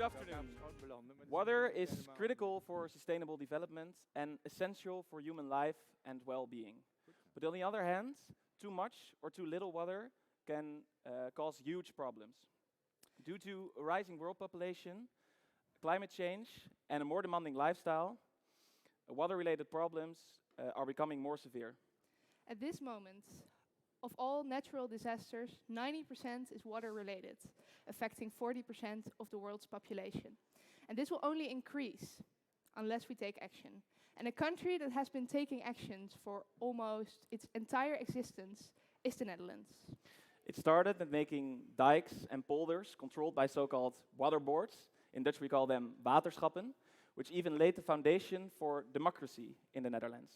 afternoon. Water is critical for sustainable development and essential for human life and well-being. But on the other hand, too much or too little water can cause huge problems. Due to a rising world population, climate change, and a more demanding lifestyle, water-related problems are becoming more severe. At this moment, of all natural disasters, 90% is water-related, affecting 40% of the world's population. And this will only increase unless we take action. And a country that has been taking actions for almost its entire existence is the Netherlands. It started with making dikes and polders controlled by so-called water boards. In Dutch we call them waterschappen, which even laid the foundation for democracy in the Netherlands.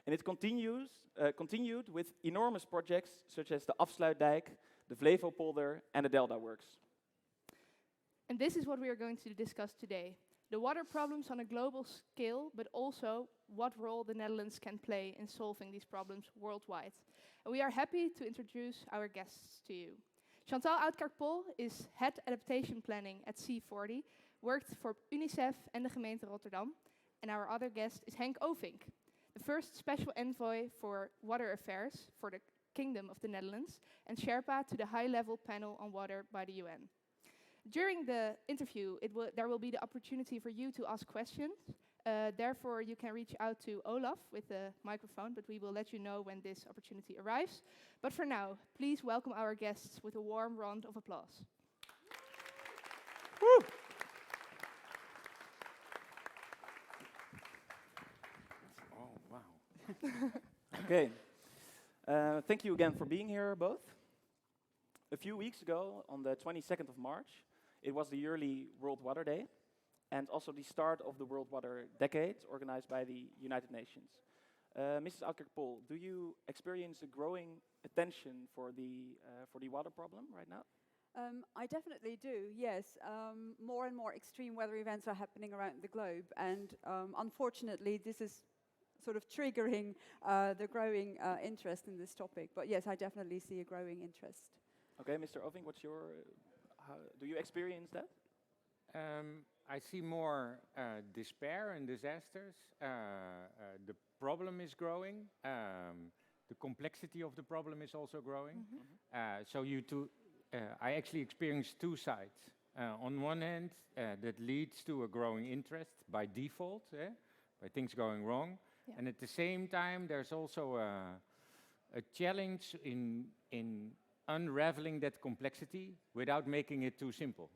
And it continued with enormous projects such as the Afsluitdijk, the Flevopolder, and the Delta Works. And this is what we are going to discuss today. The water problems on a global scale, but also what role the Netherlands can play in solving these problems worldwide. And we are happy to introduce our guests to you. Chantal Oudkerk Pool is Head Adaptation Planning at C40, worked for UNICEF and the gemeente Rotterdam. And our other guest is Henk Ovink, the first special envoy for water affairs for the Kingdom of the Netherlands and Sherpa to the high-level panel on water by the UN. During the interview, there will be the opportunity for you to ask questions. Therefore, you can reach out to Olaf with the microphone, but we will let you know when this opportunity arrives. But for now, please welcome our guests with a warm round of applause. Woo! Oh, wow. Okay. Thank you again for being here, both. A few weeks ago, on the 22nd of March, it was the yearly World Water Day, and also the start of the World Water Decade, organized by the United Nations. Mrs. Oudkerk Pool, do you experience a growing attention for the water problem right now? I definitely do, yes. More and more extreme weather events are happening around the globe, and unfortunately this is sort of triggering the growing interest in this topic. But yes, I definitely see a growing interest. Okay, Mr. Ovink, do you experience that? I see more despair and disasters. The problem is growing. The complexity of the problem is also growing. I actually experience two sides. On one hand, that leads to a growing interest by default, by things going wrong. Yeah. And at the same time, there's also a challenge in unraveling that complexity without making it too simple.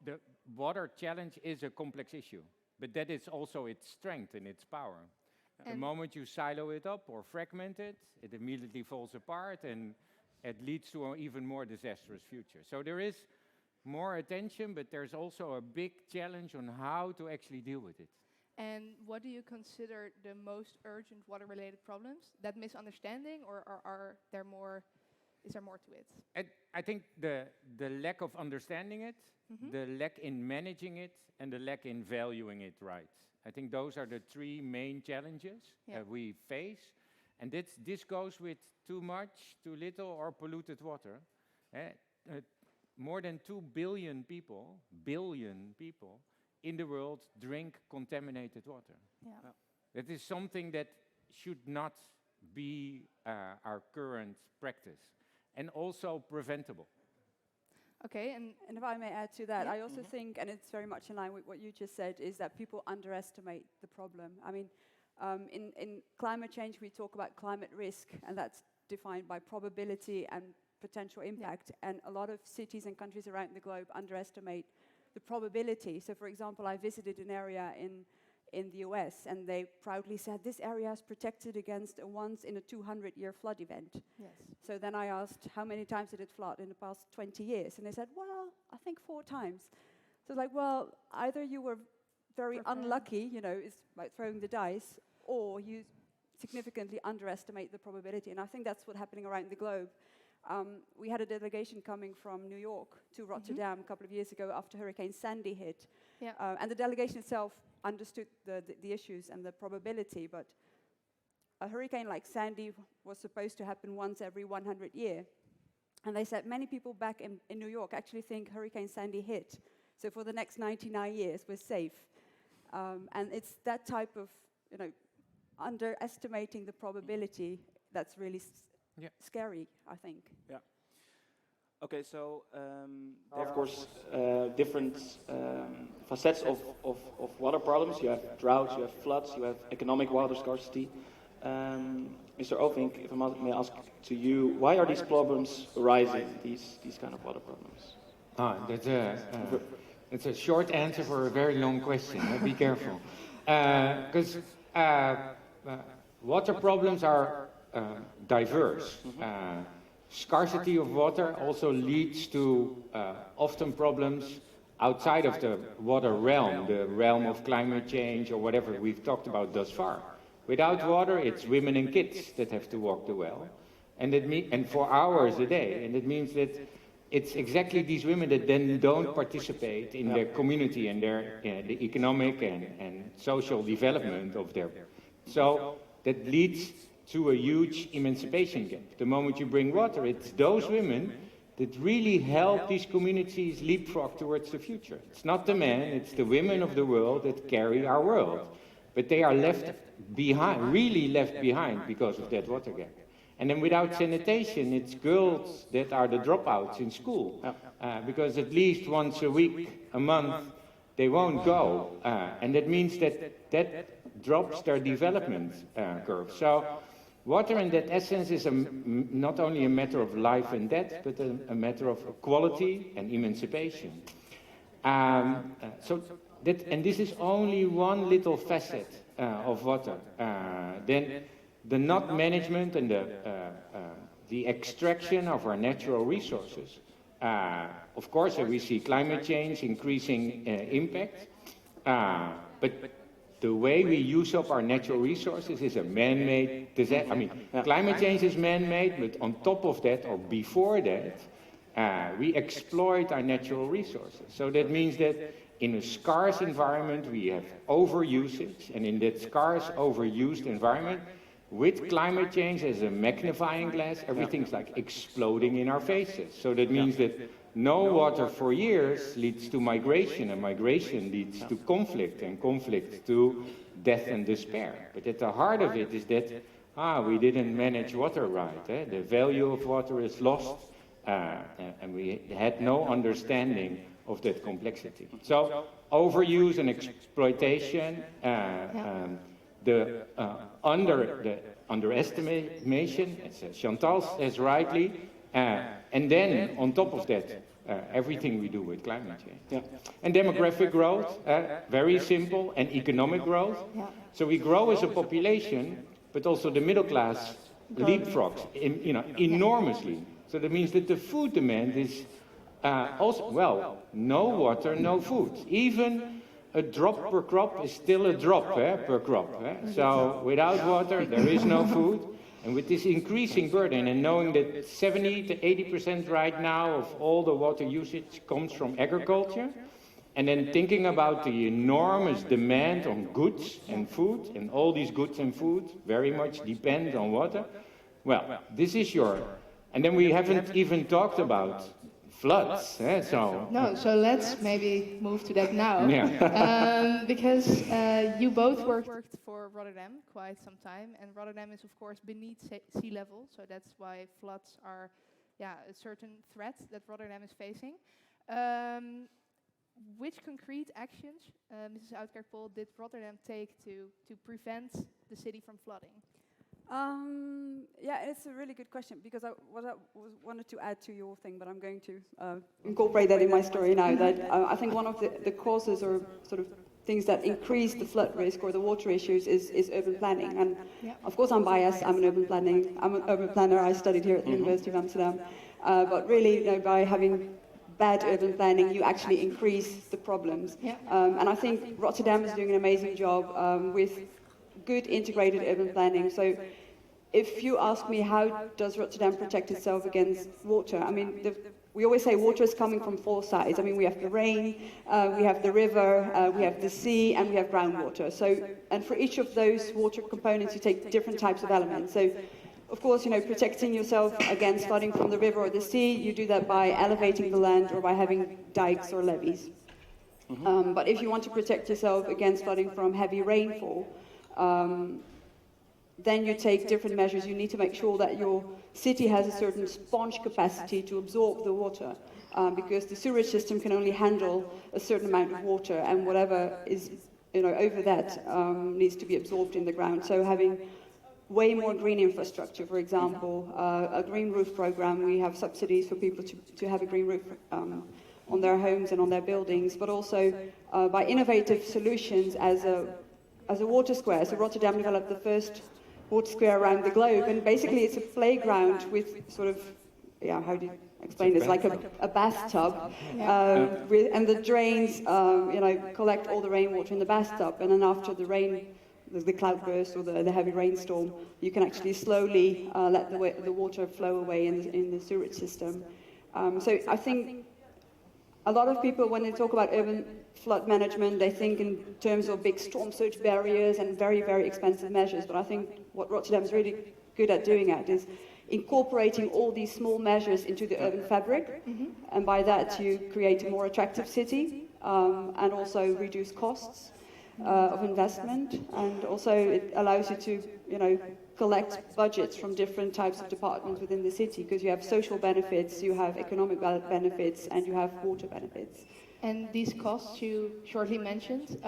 The water challenge is a complex issue, but that is also its strength and its power. The moment you silo it up or fragment it, it immediately falls apart and it leads to an even more disastrous future. So there is more attention, but there's also a big challenge on how to actually deal with it. And what do you consider the most urgent water-related problems? That misunderstanding, or is there more to it? I think the lack of understanding it, the lack in managing it, and the lack in valuing it right. I think those are the three main challenges we face. And this goes with too much, too little, or polluted water. More than 2 billion people in the world drink contaminated water. Yeah. That is something that should not be our current practice, and also preventable. Okay, and if I may add to that, I also think, and it's very much in line with what you just said, is that people underestimate the problem. I mean, in climate change, we talk about climate risk, and that's defined by probability and potential impact. Yeah. And a lot of cities and countries around the globe underestimate the probability. So, for example, I visited an area in the US, and they proudly said, this area is protected against a once-in-a-200-year flood event. Yes. So then I asked, how many times did it flood in the past 20 years? And they said, well, I think 4 times. So it's like, well, either you were very unlucky, you know, it's like throwing the dice, or you significantly underestimate the probability. And I think that's what's happening around the globe. We had a delegation coming from New York to Rotterdam a couple of years ago after Hurricane Sandy hit. Yeah. And the delegation itself understood the issues and the probability, but a hurricane like Sandy was supposed to happen once every 100 years. And they said many people back in New York actually think Hurricane Sandy hit. So for the next 99 years, we're safe. And it's that type of, underestimating the probability that's really scary, I think. Yeah. Okay, so there are, of course, different facets of water problems. You have droughts, you have floods, you have economic water scarcity. Mr. Ovink, if I may ask to you, why are these problems arising, these kind of water problems? That's a short answer for a very long question. Be careful. Because water problems are diverse. Scarcity of water also leads to often problems outside of the water realm, the realm of climate change or whatever we've talked about thus far. Without water, it's women and kids that have to walk the well, and for hours a day. And it means that it's exactly these women that then don't participate in their community and their the economic and social development of their. So that leads to a huge emancipation gap. The moment you bring water, it's those women that really help these communities leapfrog towards the future. It's not the men, it's the women of the world that carry our world. But they are left behind, really left behind because of that water gap. And then without sanitation, it's girls that are the dropouts in school. Because at least once a week, a month, they won't go. And that means that drops their development curve. So water in that essence is not only a matter of life and death, but a matter of equality and emancipation. And this is only one little facet of water. Then the not management and the extraction of our natural resources. Of course, we see climate change increasing impact, but the way we use up our natural resources is a man-made disaster. I mean, climate change is man-made, but on top of that, or before that, we exploit our natural resources. So that means that in a scarce environment, we have overusage, and in that scarce, overused environment, with climate change as a magnifying glass, everything's like exploding in our faces. So that means that no water for years leads to migration, and migration leads to conflict, and conflict to death and despair. But at the heart of it is that, we didn't manage water right. The value of water is lost, and we had no understanding of that complexity. So overuse and exploitation, the underestimation, as Chantal says rightly, and then on top of that, everything we do with climate change. And demographic growth, very simple, and economic growth. So we grow as a population, but also the middle class leapfrogs, enormously. So that means that the food demand is also, well, no water, no food. Even a drop per crop is still a drop per crop. So without water, there is no food. And with this increasing burden, and knowing that 70 to 80% right now of all the water usage comes from agriculture, and then thinking about the enormous demand on goods and food, and all these goods and food very much depend on water, well, this is your... And then we haven't even talked about floods. So let's maybe move to that now. Because you both worked for Rotterdam quite some time, and Rotterdam is of course beneath sea level, so that's why floods are a certain threat that Rotterdam is facing. Which concrete actions, Mrs. Oudkerk Pool, did Rotterdam take to prevent the city from flooding? It's a really good question, because I wanted to add to your thing, but I'm going to incorporate that in my story now. That I think one of the causes or sort of things that increase the flood risk or the water issues is urban planning. And of course I'm biased, I'm an urban planner, I studied here at the University of Amsterdam. But really, by having bad urban planning, you actually increase the problems. And I think Rotterdam is doing an amazing job with good integrated urban planning. So if you ask me, how does Rotterdam protect itself against water? I mean, we always say water is coming from four sides. I mean, we have the rain, we have the river, we have the sea, and we have groundwater. So, and for each of those water components, you take different types of elements. So of course, you know, protecting yourself against flooding from the river or the sea, you do that by elevating the land or by having dikes or levees. But if you want to protect yourself against flooding from heavy rainfall, then you take different measures. You need to make sure that your city has a certain sponge capacity to absorb the water, because the sewage system can only handle a certain amount of water, and whatever is, you know, over that needs to be absorbed in the ground. So having way more green infrastructure, for example, a green roof program. We have subsidies for people to have a green roof on their homes and on their buildings, but also by innovative solutions as a water square. So Rotterdam developed the first water square around the globe, and basically it's a playground with sort of, yeah, how do you explain this? Like a bathtub, and the drains, you know, collect all the rainwater in the bathtub, and then after the rain, the cloudburst or the heavy rainstorm, you can actually slowly let the water flow away in the sewage system. So I think a lot of people, when they talk about urban flood management, they think in terms of big storm surge barriers and very, very expensive measures. But I think what Rotterdam is really good at doing is incorporating all these small measures into the urban fabric. And by that, you create a more attractive city and also reduce costs of investment. And also it allows you to, you know, collect budgets from different types of departments within the city, because you have social benefits, you have economic benefits, and you have water benefits. And these costs you shortly mentioned,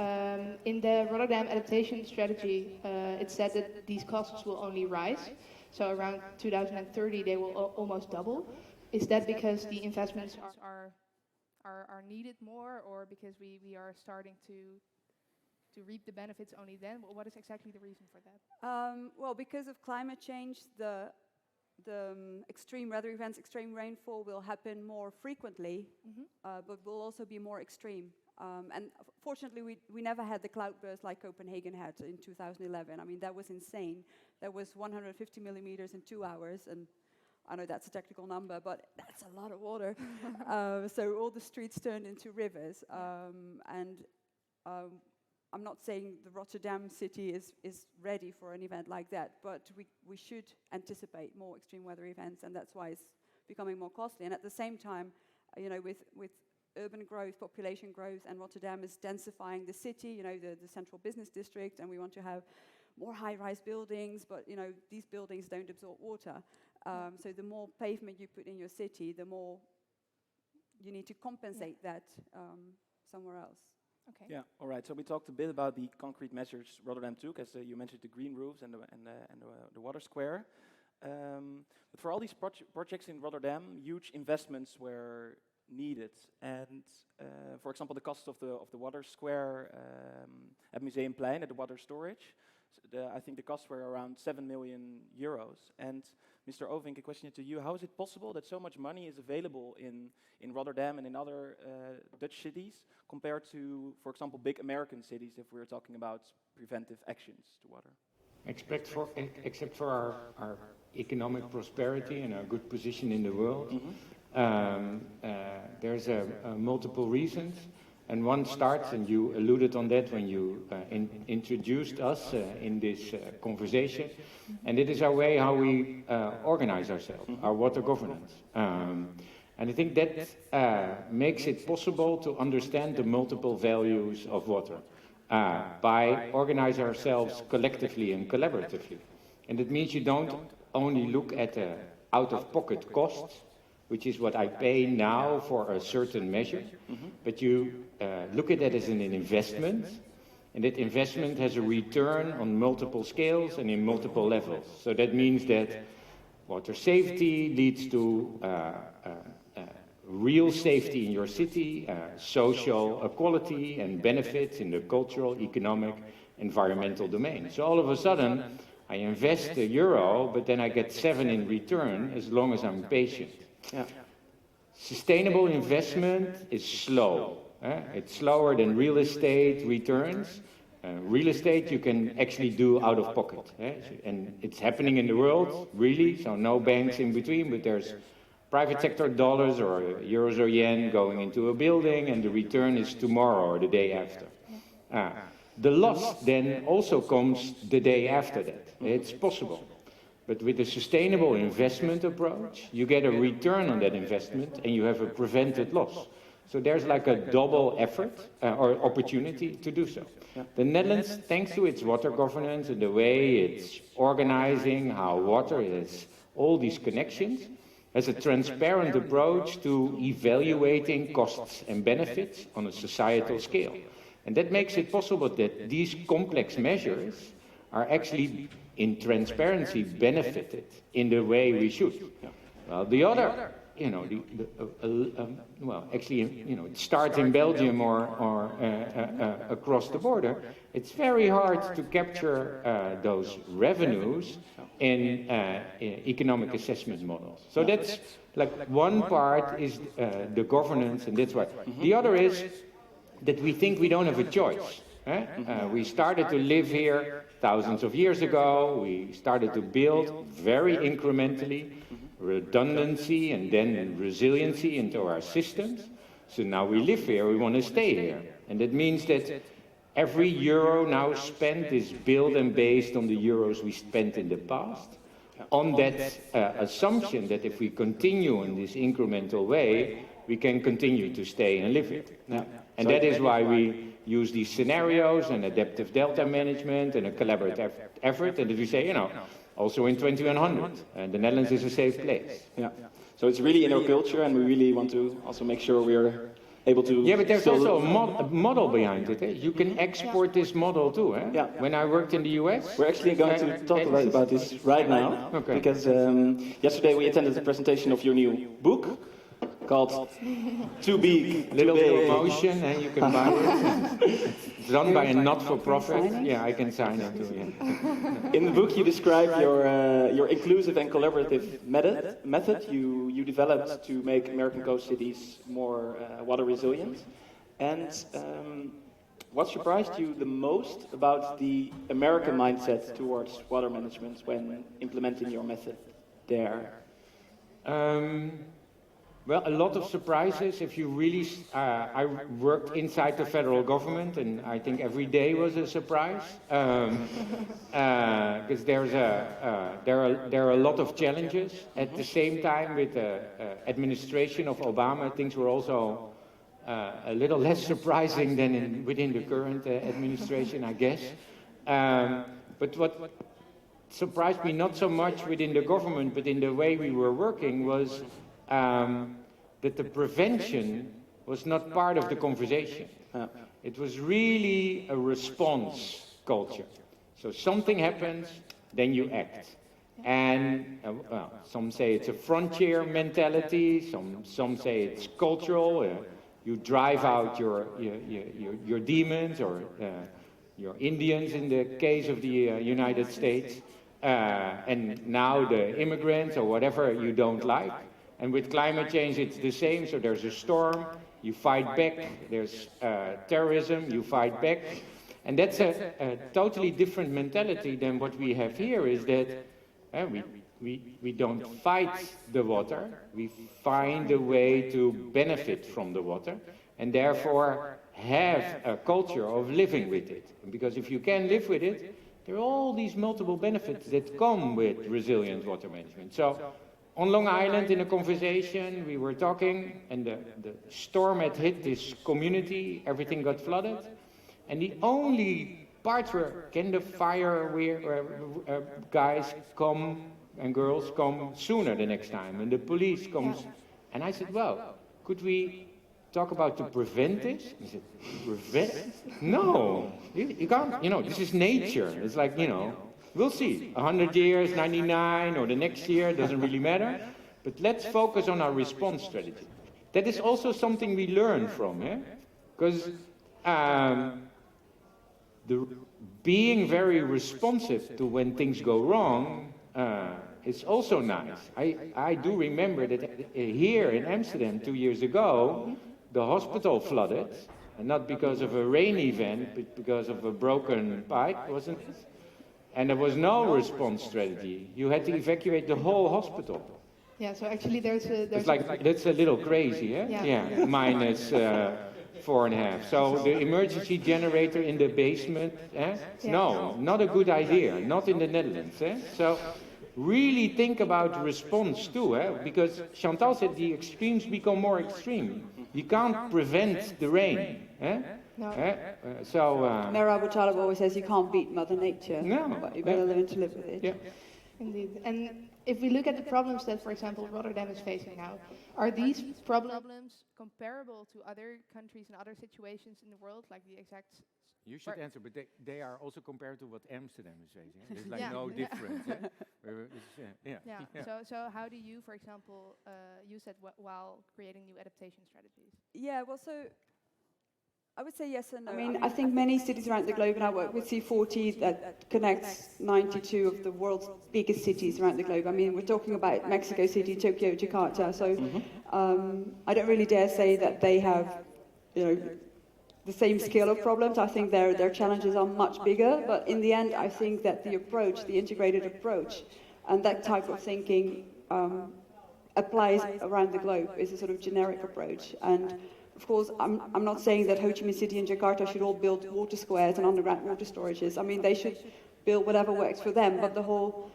in the Rotterdam Adaptation Strategy, it said that these costs will only rise. So around 2030, they will almost double. Is that because the investments are needed more, or because we are starting to reap the benefits only then? What is exactly the reason for that? Well, because of climate change, the extreme weather events, extreme rainfall will happen more frequently, but will also be more extreme. And fortunately, we never had the cloudburst like Copenhagen had in 2011. I mean, that was insane. That was 150 millimeters in 2 hours, and I know that's a technical number, but that's a lot of water. So all the streets turned into rivers, and I'm not saying the Rotterdam city is ready for an event like that, but we should anticipate more extreme weather events, and that's why it's becoming more costly. And at the same time, you know, with urban growth, population growth, and Rotterdam is densifying the city, you know, the central business district, and we want to have more high-rise buildings, but, you know, these buildings don't absorb water. So the more pavement you put in your city, the more you need to compensate that somewhere else. Okay. Yeah, all right. So we talked a bit about the concrete measures Rotterdam took, as you mentioned the green roofs and the water square. But for all these projects in Rotterdam, huge investments were needed. And for example, the cost of the water square at Museumplein, at the water storage, I think the costs were around 7 million euros. And Mr. Ovink, a question to you: how is it possible that so much money is available in Rotterdam and in other Dutch cities compared to, for example, big American cities, if we're talking about preventive actions to water? Except for our economic prosperity and our good position in the world, there's multiple reasons. And one starts, and you alluded on that when you introduced us in this conversation, and it is our way how we organize ourselves, our water governance. And I think that makes it possible to understand the multiple values of water by organizing ourselves collectively and collaboratively. And it means you don't only look at the out-of-pocket costs, which is what I pay now for a certain measure, but you look at that as an investment, and that investment has a return on multiple scales and in multiple levels. So that means that water safety leads to real safety in your city, social equality and benefits in the cultural, economic, environmental domain. So all of a sudden, I invest €1, but then I get 7 in return as long as I'm patient. Yeah. Sustainable investment is slow. It's slower than real estate returns. Real estate you can actually do out of pocket. And it's happening in the world, really, so no banks in between, but there's private sector dollars or euros or yen going into a building, and the return is tomorrow or the day after. The loss then also comes the day after that. It's possible. But with a sustainable investment approach, you get a return on that investment and you have a prevented loss. So there's like a double effort or opportunity to do so. The Netherlands, thanks to its water governance and the way it's organizing how water is, all these connections, has a transparent approach to evaluating costs and benefits on a societal scale. And that makes it possible that these complex measures are actually in transparency benefited in the way we should. Well, the other, well, actually, it starts in Belgium or across the border. It's very hard to capture those revenues in economic assessment models. So that's like one part is the governance, and that's why. The other is that we think we don't have a choice. We started to live here thousands of years ago. We started to build very incrementally redundancy and then resiliency into our systems. So now we live here, we want to stay here. And that means that every euro now spent is built and based on the euros we spent in the past. On that assumption that if we continue in this incremental way, we can continue to stay and live here. And that is why we use these scenarios and adaptive delta management and a collaborative effort. And as we say, also in 2100, the Netherlands is a safe place. Yeah. So it's really in our culture, and we really want to also make sure we are able to... Yeah, but there's also a model behind it. You can export this model too. Yeah. When I worked in the US... We're actually going to talk about this right now, because yesterday we attended the presentation of your new book, called Too Big, Little Promotion, and you can buy it. It's run by a not-for-profit. Yeah, I can sign it too. Yeah. In the book, you describe your inclusive and collaborative method you developed to make American coast cities more water resilient. And what surprised you the most about the American mindset towards water management when implementing your method there? Well, a lot of surprises. If you really, I worked inside the federal government, and I think every day was a surprise, because there are a lot of challenges. At the same time, with the administration of Obama, things were also a little less surprising than within the current administration, I guess. But what surprised me not so much within the government, but in the way we were working was that the prevention was not part of the conversation. It was really a response culture. So something happens, then you act. And well, some say it's a frontier mentality, some say it's cultural. You drive out your demons or your Indians in the case of the United States. And now the immigrants or whatever you don't like. And with climate change, it's the same. So there's a storm, you fight back. There's terrorism, you fight back. And that's a totally different mentality than what we have here, is that we don't fight the water. We find a way to benefit from the water, and therefore have a culture of living with it. Because if you can live with it, there are all these multiple benefits that come with resilient water management. So on Long Island, in a conversation, we were talking, and the storm had hit this community, everything got flooded, and the only parts were, can the fire guys come and girls come sooner the next time, and the police comes, and I said, well, could we talk about to prevent this? He said, prevent? No, you can't, this is nature. It's like, we'll see, 100 years, 99, or the next year, doesn't really matter. But let's focus on our response strategy. That is also something we learn from, because being very responsive to when things go wrong is also nice. I do remember that here in Amsterdam 2 years ago, the hospital flooded, and not because of a rain event, but because of a broken pipe, wasn't it? And there was no response strategy. You had to evacuate the whole hospital. Yeah, so actually there's it's like, that's a little crazy, yeah? Minus 4.5. So the emergency generator in the basement, No, not a good idea, not in the Netherlands. So really think about response too, because Chantal said the extremes become more extreme. You can't prevent the rain. No. Mayor Abu Talib always says you can't beat Mother Nature, No. but you better learn to live with it. Yeah. Indeed. And if we look at the problems that, for example, Rotterdam is facing now, are these problems comparable to other countries and other situations in the world, like the exact... You should answer, but they are also compared to what Amsterdam is facing. There's like Yeah. no difference. So how do you, for example, use that while creating new adaptation strategies? Yeah, well, so I would say yes and no. I mean, I think many cities around the globe, and I work with C40 that connects 92 of the world's biggest cities around the globe. I mean, we're talking about Mexico City, Tokyo, Jakarta. So I don't really dare say that they have, the same scale of problems. I think their challenges are much bigger. But in the end, I think that the approach, the integrated approach, and that type of thinking applies around the globe. Is a sort of generic approach. And of course, I'm not saying that Ho Chi Minh City and Jakarta should all build water squares and underground water storages. I mean, they should build whatever works for them. But the whole,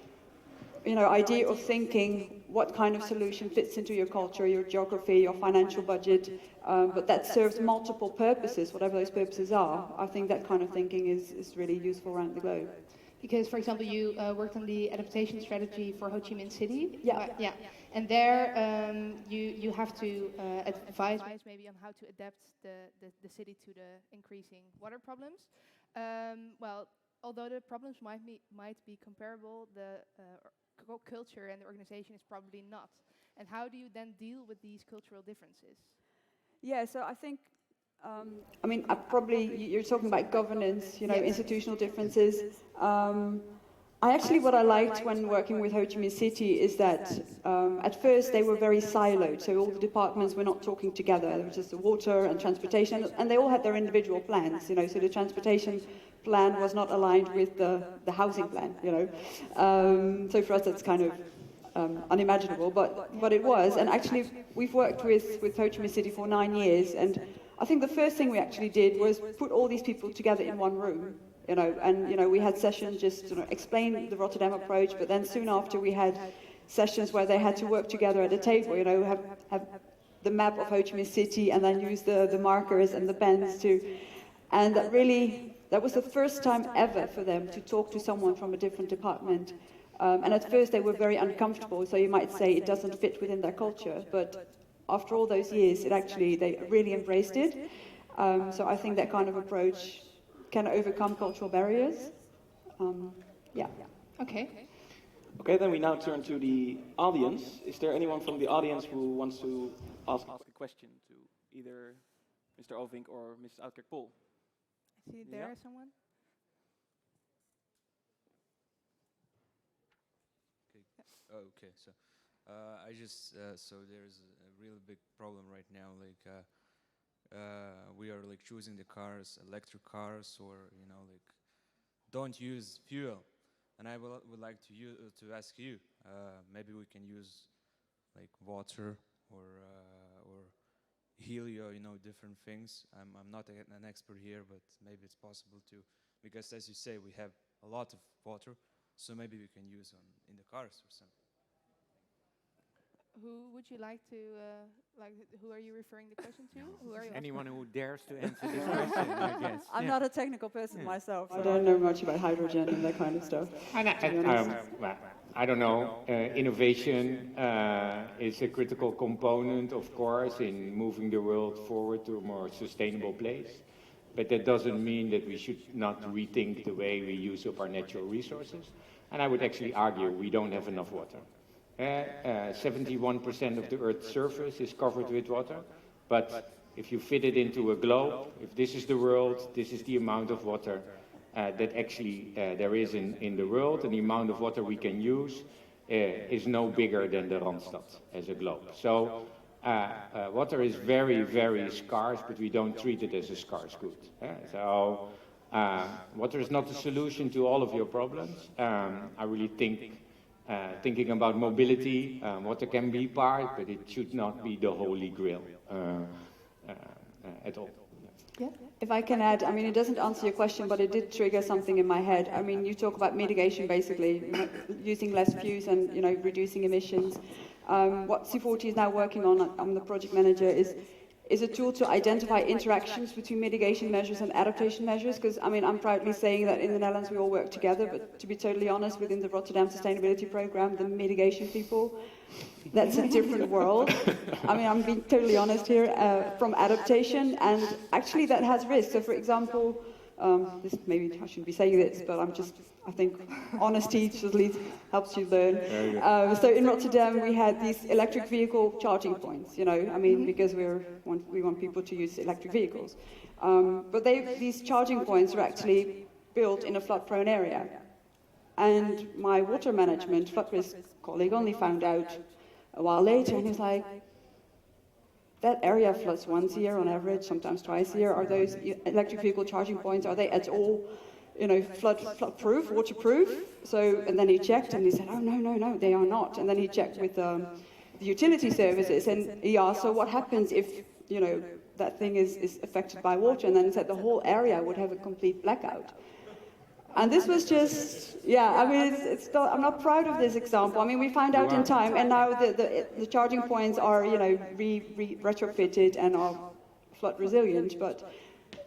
idea of thinking what kind of solution fits into your culture, your geography, your financial budget, but that serves multiple purposes, whatever those purposes are. I think that kind of thinking is really useful around the globe. Because, for example, you worked on the adaptation strategy for Ho Chi Minh City. Yeah. And there you have to advise maybe on how to adapt the city to the increasing water problems. Well, although the problems might be comparable, the culture and the organization is probably not. And how do you then deal with these cultural differences? Yeah, so I think, you're talking about governance, institutional differences. What I liked when working with Ho Chi Minh City is that at first they were very siloed, so all the departments were not talking together. There was just the water and transportation, and they all had their individual plans, so the transportation plan was not aligned with the housing plan, So for us that's kind of unimaginable, but it was. And actually we've worked with Ho Chi Minh City for 9 years, and I think the first thing we actually did was put all these people together in one room. We had sessions just to explain the Rotterdam approach, but then soon after we had sessions where they had to work together at a table, have the map of Ho Chi Minh City and then use the markers and the pens and that was the first time ever for them to talk to someone from a different department. And at first they were very uncomfortable, so you might say it doesn't fit within their culture, but after all those years, they really embraced it. So I think that kind of approach can overcome cultural barriers. Okay. Okay, then we now turn to the audience. Is there anyone from the audience who wants to ask a question to either Mr. Ovink or Ms. Oudkerk Pool? I see there someone. Okay, so so there's a real big problem right now. We are choosing the cars, electric cars, or don't use fuel. And I would like to ask you, maybe we can use water or helio, different things. I'm not an expert here, but maybe it's possible to, because as you say, we have a lot of water, so maybe we can use in the cars or something. Who would you like to, who are you referring the question to? Who are you Anyone who dares to answer this question, I guess. I'm not a technical person myself, so I don't know much about hydrogen and that kind of stuff. I don't know. Innovation is a critical component, of course, in moving the world forward to a more sustainable place. But that doesn't mean that we should not rethink the way we use up our natural resources. And I would actually argue we don't have enough water. 71% of the Earth's surface is covered with water, but if you fit it into a globe, if this is the world, this is the amount of water that actually there is in the world, and the amount of water we can use is no bigger than the Randstad as a globe. So water is very, very scarce, but we don't treat it as a scarce good. So water is not the solution to all of your problems. I really think thinking about mobility, water can be part, but it should not be the holy grail at all. Yeah. If I can add, I mean, it doesn't answer your question, but it did trigger something in my head. I mean, you talk about mitigation, basically, using less fuels and, reducing emissions. What C40 is now working on, I'm the project manager, is a tool to identify interactions between mitigation measures and adaptation measures, because, I mean, I'm proudly saying that in the Netherlands we all work together, but to be totally honest, within the Rotterdam Sustainability Programme, the mitigation people, that's a different world. I mean, I'm being totally honest here, from adaptation, and actually that has risks. So, for example, this maybe I shouldn't be saying this, but I think honesty just helps you learn. So in Rotterdam, we had these electric vehicle charging points, I mean, because we want people to use electric vehicles. But these charging points are actually built in a flood-prone area. And my water management flood risk colleague only found out a while later, and he was like, that area floods once a year on average, sometimes twice a year. Are those electric vehicle charging points, are they at all, flood-proof, waterproof? So, and then he checked and he said, oh, no, they are not. And then he checked with the utility services, and he asked, so what happens if, that thing is affected by water? And then he said the whole area would have a complete blackout. And this was just, I mean, I'm not proud of this example. I mean, we found out in time, and now the charging points are, retrofitted and are flood resilient, but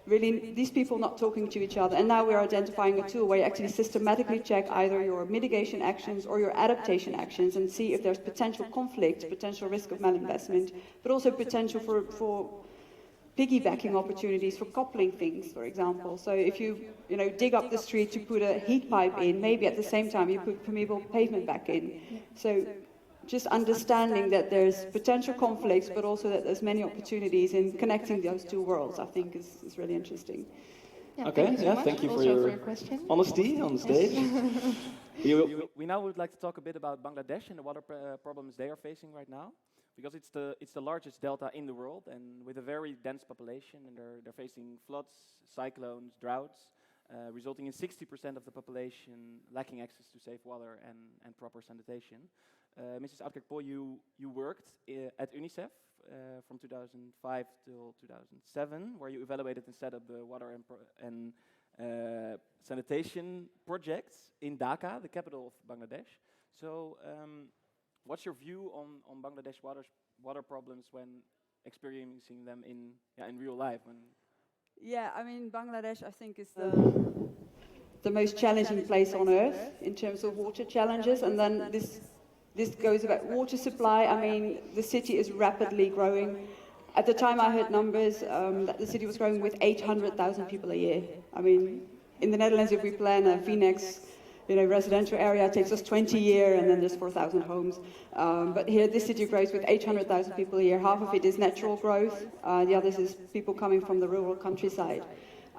really these people not talking to each other. And now we're identifying a tool where you actually systematically check either your mitigation actions or your adaptation actions and see if there's potential conflict, potential risk of malinvestment, but also potential for piggybacking opportunities for coupling things, for example. So if you dig up the street to put a heat pipe in, maybe at the same time you put permeable pavement back in. So just understanding that there's potential conflicts, but also that there's many opportunities in connecting those two worlds, I think is really interesting. Yeah, okay, thank you for your question. honesty on the stage. We now would like to talk a bit about Bangladesh and the water problems they are facing right now, because it's the largest delta in the world, and with a very dense population, and they're facing floods, cyclones, droughts, resulting in 60% of the population lacking access to safe water and proper sanitation. Mrs. Oudkerk Pool, you worked at UNICEF from 2005 till 2007, where you evaluated and set up the water and sanitation projects in Dhaka, the capital of Bangladesh. So, what's your view on Bangladesh water problems when experiencing them in real life? Yeah, I mean, Bangladesh, I think, is the most challenging place on earth in terms of water challenges. And then this goes about water supply. I mean, the city is rapidly growing. At the time I heard numbers that the city was growing with 800,000 people a year. I mean, in the Netherlands, if we plan a VNex residential area, it takes us 20 years, and then there's 4,000 homes. But here, this city grows with 800,000 people a year. Half of it is natural growth. The others is people coming from the rural countryside.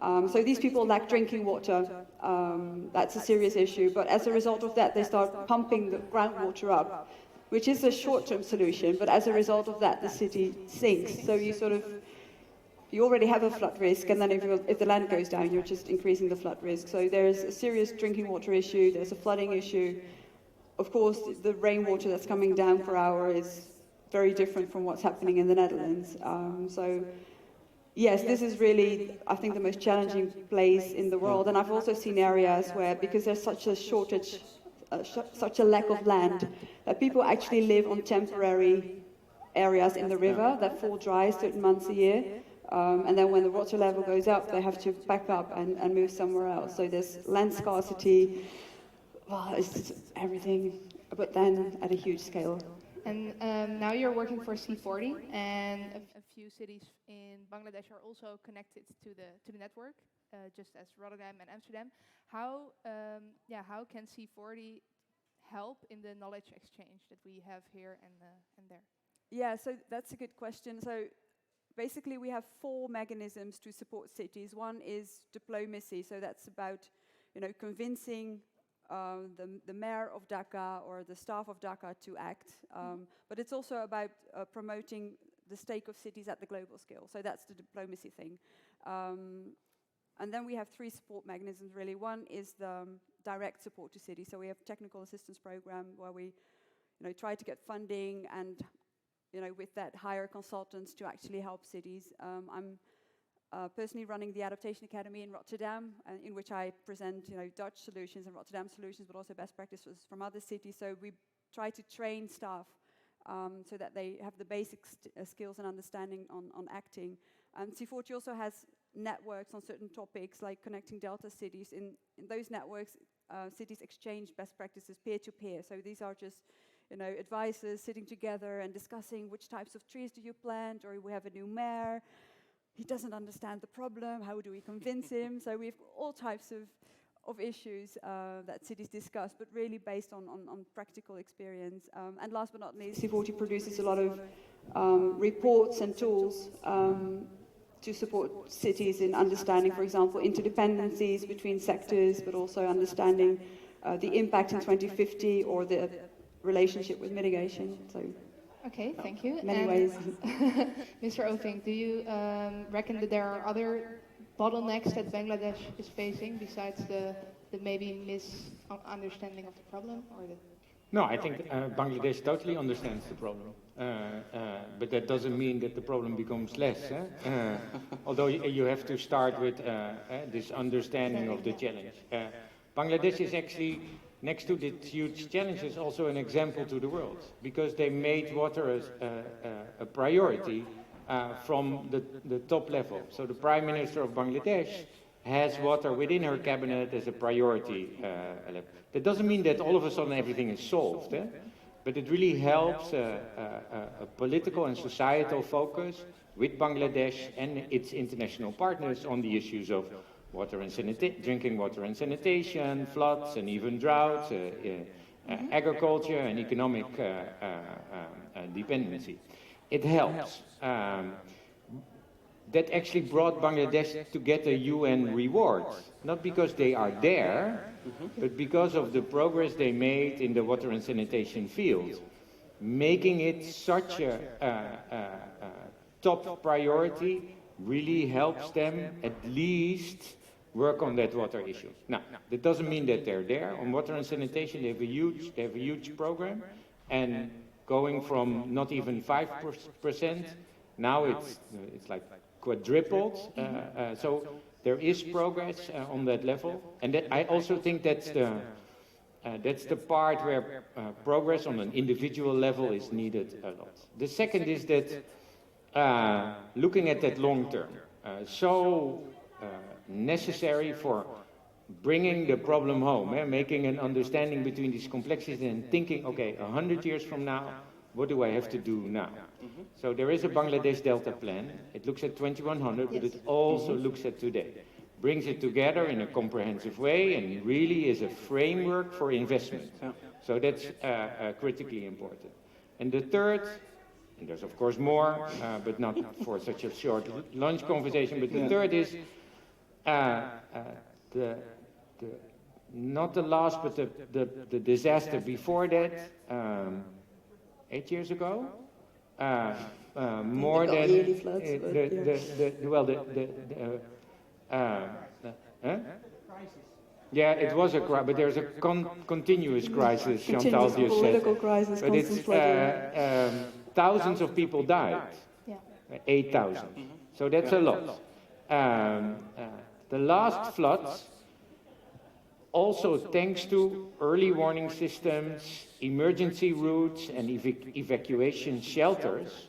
So these people lack drinking water. That's a serious issue. But as a result of that, they start pumping the groundwater up, which is a short-term solution. But as a result of that, the city sinks. So you already have a flood risk, and then if the land goes down, you're just increasing the flood risk. So there's a serious drinking water issue, there's a flooding issue. Of course, the rainwater that's coming down per hour is very different from what's happening in the Netherlands. So yes, this is really, I think, the most challenging place in the world. And I've also seen areas where, because there's such a shortage, such a lack of land, that people actually live on temporary areas in the river that fall dry certain months a year. And then when the water level goes up, they have to back up and move somewhere else. So there's land scarcity, it's just everything, but then at a huge scale. And now you're working for C40, and a few cities in Bangladesh are also connected to the network, just as Rotterdam and Amsterdam. How can C40 help in the knowledge exchange that we have here and there? Yeah, so that's a good question. So basically, we have 4 mechanisms to support cities. One is diplomacy, so that's about, convincing the mayor of Dhaka or the staff of Dhaka to act. But it's also about promoting the stake of cities at the global scale. So that's the diplomacy thing. And then we have 3 support mechanisms, really. One is the direct support to cities. So we have technical assistance program where we, try to get funding and with that, hire consultants to actually help cities. I'm personally running the Adaptation Academy in Rotterdam, in which I present, Dutch solutions and Rotterdam solutions, but also best practices from other cities. So we try to train staff so that they have the basic skills and understanding on acting. C40 also has networks on certain topics, like connecting Delta cities. In those networks, cities exchange best practices peer-to-peer. So these are just, advisors sitting together and discussing which types of trees do you plant, or we have a new mayor. He doesn't understand the problem. How do we convince him? So we have all types of issues that cities discuss, but really based on practical experience. And last but not least, C40 produces a lot of reports and tools to support cities in understanding, for example, interdependencies between sectors, but also understanding the impact in 2050 or the relationship with mitigation. So. Okay, thank you. Many ways. Mr. Ovink, do you reckon that there are other bottlenecks that Bangladesh is facing besides the maybe misunderstanding of the problem? No, I think Bangladesh totally understands the problem. But that doesn't mean that the problem becomes less. Although you have to start with this understanding of the challenge. Bangladesh is actually, next to these huge challenges, also an example to the world, because they made water as a priority from the top level. So the Prime Minister of Bangladesh has water within her cabinet as a priority. That doesn't mean that all of a sudden everything is solved, but it really helps a political and societal focus with Bangladesh and its international partners on the issues of water and drinking water and sanitation, floods and even droughts, agriculture and economic dependency. It helps. That actually brought Bangladesh to get a UN reward, not because they are there, but because of the progress they made in the water and sanitation field, making it such a top priority really helps them at least work on that water issue. Now, that doesn't mean that they're there. On water and sanitation, they have a huge program, and going from not even 5%, now it's like quadrupled. So there is progress on that level, and that I also think that's the part where progress on an individual level is needed a lot. The second is that looking at that long term, necessary for bringing the problem home, making an understanding between these complexities and thinking, okay, 100 years from now, what do I have to do now? So there is a Bangladesh Delta Plan. It looks at 2100, but it also looks at today. Brings it together in a comprehensive way and really is a framework for investment. So that's critically important. And the third, and there's of course more, but not for such a short lunch conversation, but the third is not the last, but the disaster before that, 8 years ago, more than yeah, it was a crisis, but there's a continuous crisis. Chantal just said, but it's thousands of people died, 8,000. So that's a lot. The last floods, also thanks to early warning systems, emergency routes and evacuation shelters,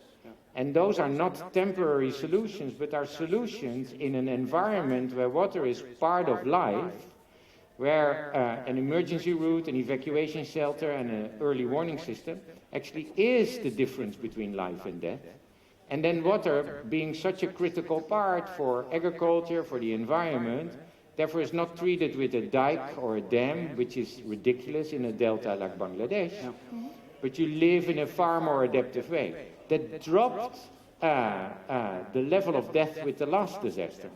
and those are not temporary solutions, but are solutions in an environment where water is part of life, where an emergency route, an evacuation shelter and an early warning system actually is the difference between life and death. And then water being such a critical part for agriculture, for the environment, therefore is not treated with a dike or a dam, which is ridiculous in a delta like Bangladesh, but you live in a far more adaptive way. That dropped the level of death with the last disaster.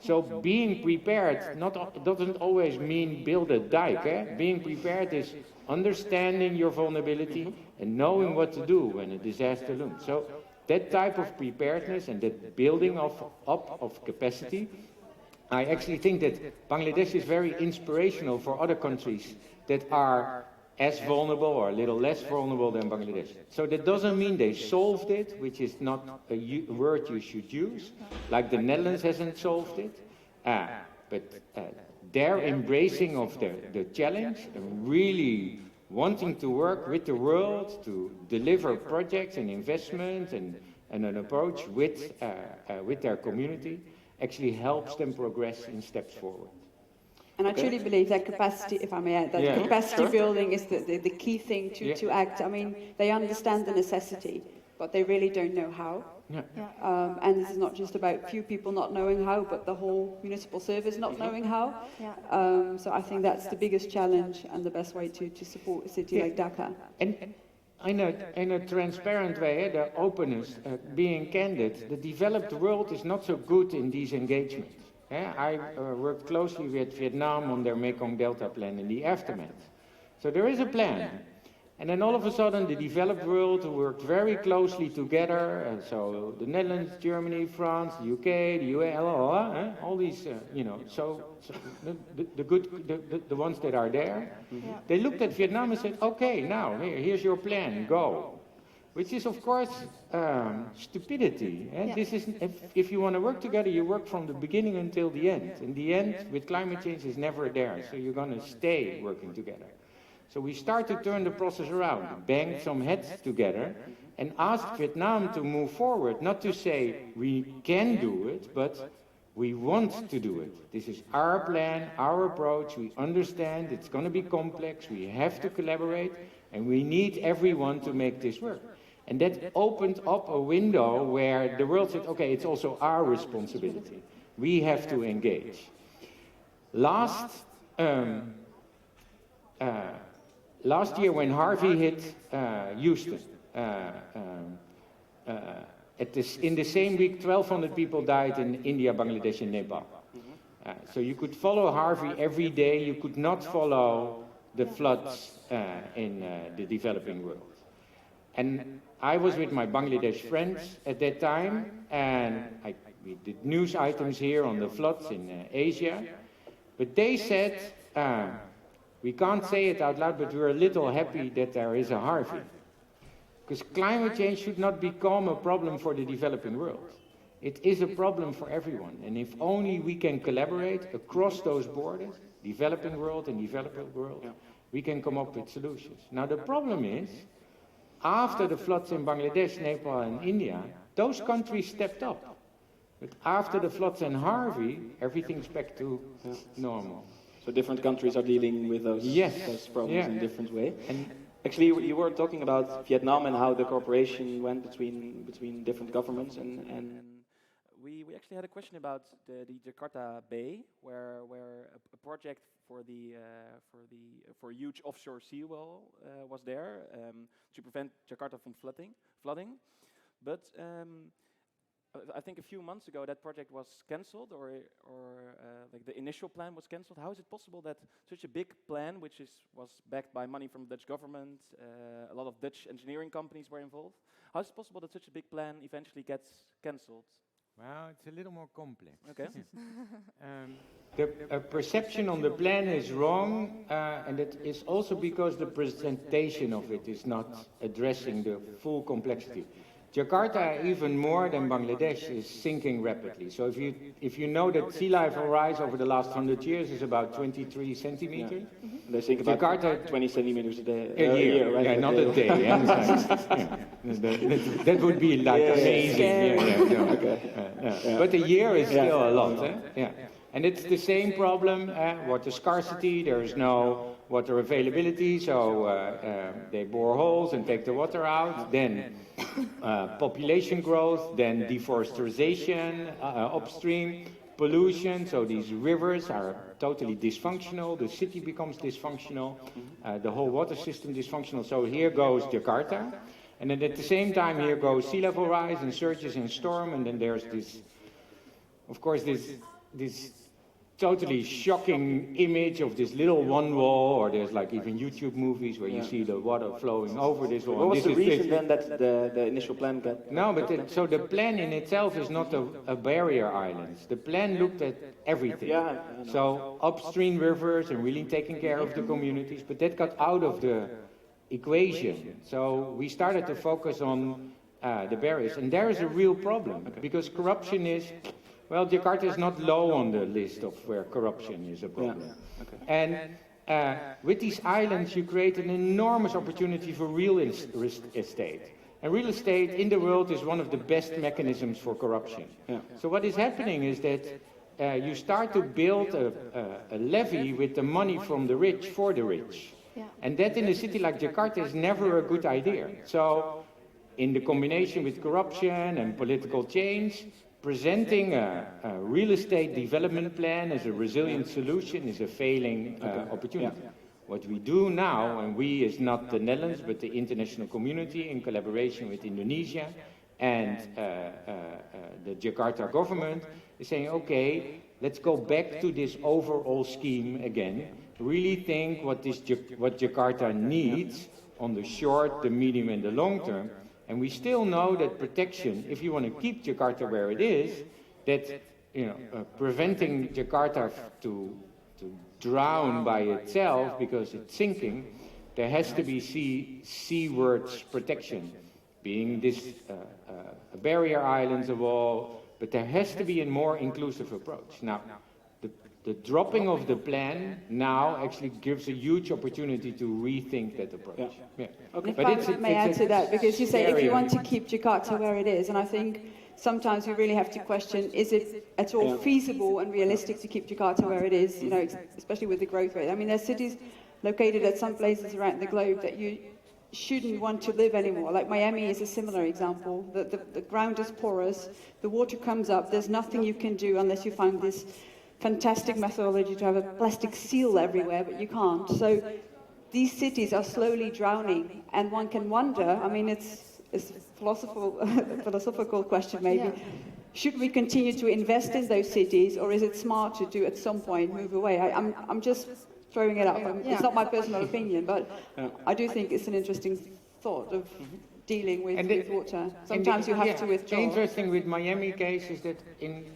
So being prepared doesn't always mean build a dike. Being prepared is understanding your vulnerability and knowing what to do when a disaster looms. So that type of preparedness and that building up of capacity, I actually think that Bangladesh is very inspirational for other countries that are as vulnerable or a little less vulnerable than Bangladesh. So that doesn't mean they solved it, which is not a word you should use, like the Netherlands hasn't solved it. But their embracing of the challenge and really wanting to work with the world to deliver projects and investments and an approach with their community actually helps them progress in steps forward. And I truly believe that capacity, if I may add, that capacity building is the key thing to act. I mean, they understand the necessity, but they really don't know how. And this is not just about few people not knowing how, but the whole municipal service not knowing how. So I think that's the biggest challenge and the best way to support a city like Dhaka. And in a transparent way, the openness, being candid, the developed world is not so good in these engagements. I worked closely with Vietnam on their Mekong Delta plan in the aftermath. So there is a plan. And then all of a sudden the developed world worked very closely together. So the Netherlands, Germany, France, the UK, the US, all these, so the ones that are there, they looked at Vietnam and said, okay, now here's your plan, go. Which is, of course, stupidity. This is, if you want to work together, you work from the beginning until the end. And the end with climate change is never there, so you're going to stay working together. So we start to turn the process around, bang some heads together, and ask Vietnam to move forward, not to say we can do it, but we want to do it. This is our plan, our approach, we understand it's going to be complex, we have to collaborate, and we need everyone to make this work. And that opened up a window where the world said, okay, it's also our responsibility. We have to engage. Last year when Harvey hit Houston, in the same week, 1,200 people died in India, Bangladesh, and Nepal. So you could follow Harvey every day. You could not follow the floods in the developing world. And I was with my Bangladesh friends at that time, and we did news items here on the floods in Asia. But they said, we can't say it out loud, but we're a little happy that there is a Harvey. Because climate change should not become a problem for the developing world. It is a problem for everyone. And if only we can collaborate across those borders, developing world and developing world, we can come up with solutions. Now the problem is, after the floods in Bangladesh, Nepal and India, those countries stepped up. But after the floods in Harvey, everything's back to normal. So different countries are dealing with those problems in a different way. And actually, you were talking about Vietnam and how the cooperation went between different governments, and we actually had a question about the Jakarta Bay, where a project for a huge offshore seawall was there to prevent Jakarta from flooding. But I think a few months ago that project was cancelled, or like the initial plan was cancelled. How is it possible that such a big plan, which was backed by money from the Dutch government, a lot of Dutch engineering companies were involved, how is it possible that such a big plan eventually gets cancelled? Well, it's a little more complex. Okay. The perception on the plan is wrong, and it is also because the presentation of it is not addressing the full complexity. Jakarta, even more than Bangladesh, is sinking rapidly. So if you know that sea level rise over the last 100 years is about 23 centimeters. Yeah. They think about Jakarta, 20 centimeters a year, right? Yeah, not a day. That would be like amazing. But a year is still a lot. And it's the same problem, water scarcity, there is no water availability, so they bore holes and take the water out, then population growth, then deforestation upstream, pollution, so these rivers are totally dysfunctional, the city becomes dysfunctional, the whole water system dysfunctional, so here goes Jakarta, and then at the same time here goes sea level rise and surges and storm, and then there's this, of course, this totally shocking image of this little one wall, or there's like even YouTube movies where you see the water flowing over this wall. What was This the is reason then that the initial plan got... No, but so the plan in itself is not a barrier islands. The plan looked at everything. Yeah, I know. So upstream rivers and really taking care of the communities, but that got out of the equation. So we started to focus on the barriers, and there is a real problem because corruption is, well, Jakarta is not low on the list of where corruption is a problem. Yeah. Okay. And with these islands, you create an enormous opportunity for real estate. And real estate in the world is one of the best mechanisms for corruption. Yeah. So what is happening is that you start to build a levy with the money from the rich for the rich. Yeah. And that in a city like Jakarta is never a good idea. So in the combination with corruption and political change, presenting a real estate development plan as a resilient solution is a failing opportunity. Yeah. What we do now, and we is not the Netherlands, but the international community in collaboration with Indonesia and the Jakarta government, is saying, okay, let's go back to this overall scheme again, really think what Jakarta needs on the short, the medium, and the long term. And we still know that protection, if you want to keep Jakarta where it is, that preventing Jakarta to drown by itself because it's sinking, there has to be seawards protection, being this barrier islands of all, but there has to be a more inclusive approach. Now, the dropping of the plan now actually gives a huge opportunity to rethink that approach. Yeah. Okay. But if I may add to that, because you say if you want to keep Jakarta where it is, and I think sometimes we really have to question, is it at all feasible and realistic to keep Jakarta where it is, especially with the growth rate? I mean, there's cities located at some places around the globe that you shouldn't want to live anymore. Like Miami is a similar example. The ground is porous, the water comes up, there's nothing you can do unless you find this fantastic methodology to have a plastic seal everywhere, but you can't. So these cities are slowly drowning, and one can wonder, I mean, it's a philosophical question maybe, should we continue to invest in those cities, or is it smart to do at some point move away? I'm just throwing it up. It's not my personal opinion, but I do think it's an interesting thought of dealing with water. Sometimes you have to withdraw. The interesting with Miami case is that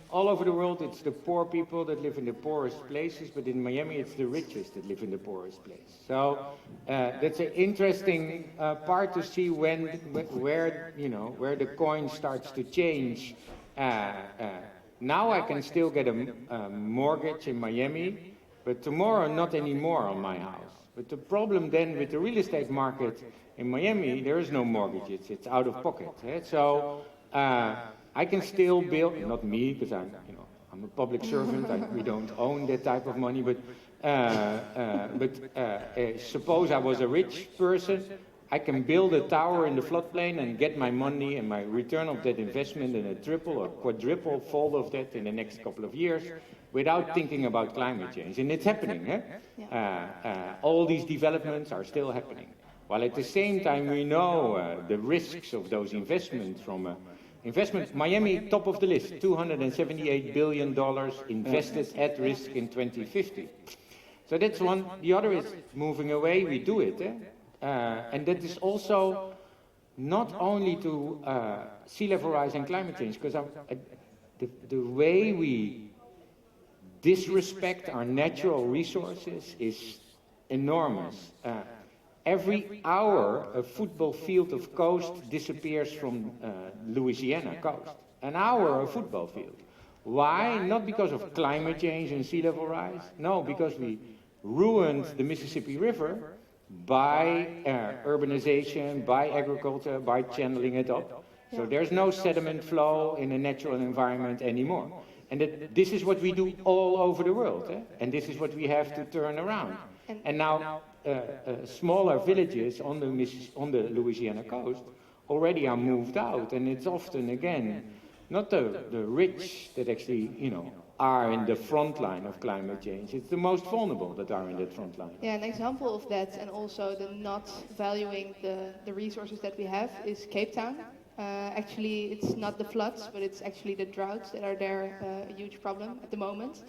all over the world it's the poor people that live in the poorest places, but in Miami it's the richest that live in the poorest place. So that's an interesting part to see where the coin starts to change. Now I can still get a mortgage in Miami, but tomorrow not anymore on my house. But the problem then with the real estate market in Miami, there is no mortgages, it's out of pocket. So I can still build, not me, because I'm a public servant, we don't own that type of money, but suppose I was a rich person, I can build a tower in the floodplain and get my money and my return of that investment in a triple or quadruple fold of that in the next couple of years without thinking about climate change. And it's happening. All these developments are still happening. While at the same time we know the risks of those investments from Miami, top of the list, $278 billion invested at risk in 2050. So that's one. The other is moving away, we do it. And that is also not only to sea level rise and climate change, because the way we disrespect our natural resources is enormous. Every hour, a football field of coast disappears from Louisiana coast. An hour, a football field. Why? Not because of climate change and sea level rise. No, because we ruined the Mississippi River by urbanization, by agriculture, by channeling it up. So there's no sediment flow in a natural environment anymore. And this is what we do all over the world. And this is what we have to turn around. And now smaller villages on the Louisiana coast already are moved out, and it's often again not the rich that actually are in the front line of climate change. It's the most vulnerable that are in that front line. Yeah, an example of that, and also the not valuing the resources that we have, is Cape Town. Actually, it's not the floods, but it's actually the droughts that are there, a huge problem at the moment.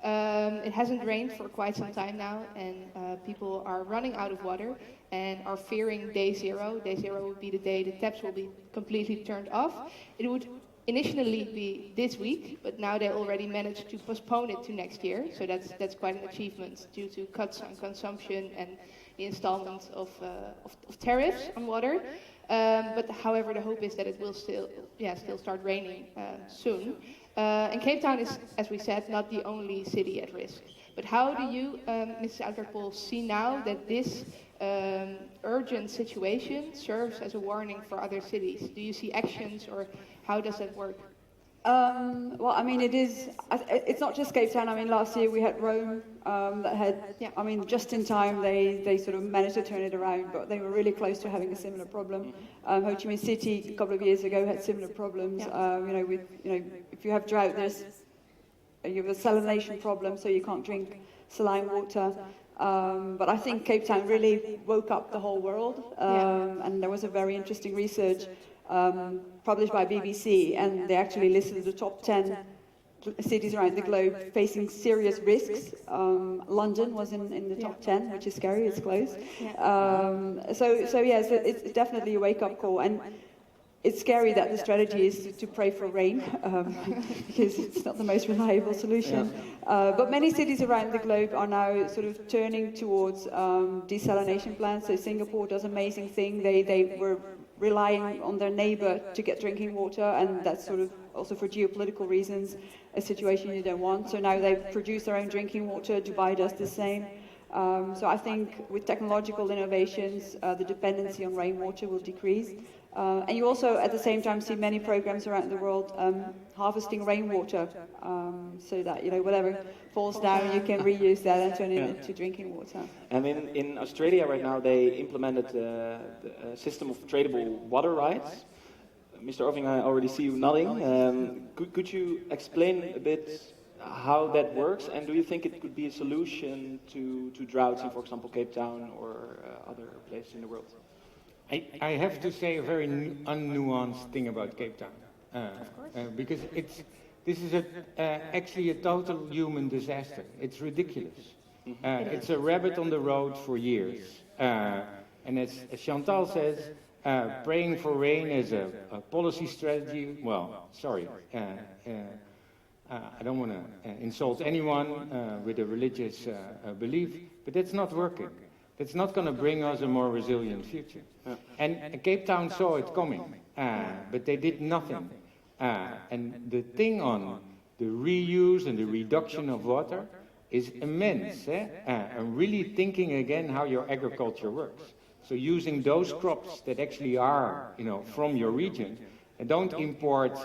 It hasn't rained for quite some time now, and people are running out of water and are fearing day zero. Day zero would be the day the taps will be completely turned off. It would initially be this week, but now they already managed to postpone it to next year. So that's quite an achievement due to cuts on consumption and the installment of tariffs on water. But however, the hope is that it will still start raining soon. And Cape Town is, as we said, not the only city at risk. But how do you, Mrs. Oudkerk Pool, see now that this urgent situation serves as a warning for other cities? Do you see actions, or how does that work? Well, I mean, it's not just Cape Town. I mean, last year we had Rome that had, I mean, just in time they sort of managed to turn it around, but they were really close to having a similar problem. Ho Chi Minh City a couple of years ago had similar problems. If you have drought, you have a salination problem, so you can't drink saline water. But I think Cape Town really woke up the whole world, and there was a very interesting research published by BBC, and they actually listed the top 10 cities around the globe facing serious risks. London was in the top 10, which is scary, it's close. So yes, it's definitely a wake-up call, and it's scary that the strategy is to pray for rain, because it's not the most reliable solution. But many cities around the globe are now sort of turning towards desalination plants. So Singapore does an amazing thing. They were relying on their neighbor to get drinking water, and that's sort of also for geopolitical reasons a situation you don't want. So now they produce their own drinking water. Dubai does the same. So I think with technological innovations, the dependency on rainwater will decrease. And you also, at the same time, see many programs around the world harvesting rainwater, so that, whatever falls down, you can reuse that and turn it into drinking water. And in Australia right now, they implemented a system of tradable water rights. Mr. Ovink, I already see you nodding. Could you explain a bit how that works, and do you think it could be a solution to droughts in, for example, Cape Town or other places in the world? I have to say a very unnuanced thing about Cape Town, because this is actually a total human disaster. It's ridiculous. It's a rabbit on the road for years. And as Chantal says, praying for rain is a policy strategy. Well, sorry. I don't want to insult anyone with a religious belief, but that's not working. It's not going to bring us a more resilient future. And Cape Town saw it coming, but they did nothing. And the thing on the reuse and the reduction of water is immense. And really thinking again how your agriculture works. So using those crops that actually are, from your region, and don't import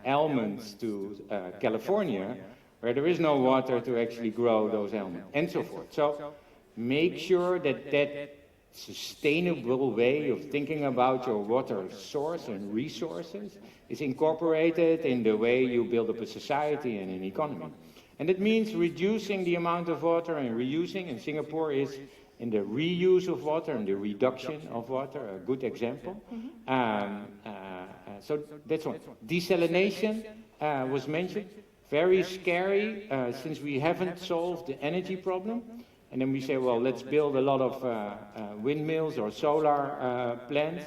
almonds to California, where there is no water to actually grow those almonds, and so forth. So make sure that sustainable way of thinking about your water source and resources is incorporated in the way you build up a society and an economy. And it means reducing the amount of water and reusing, and Singapore is in the reuse of water and the reduction of water, a good example. So that's one. Desalination was mentioned. Very scary, since we haven't solved the energy problem. And then we say, well, let's build a lot of windmills or solar plants.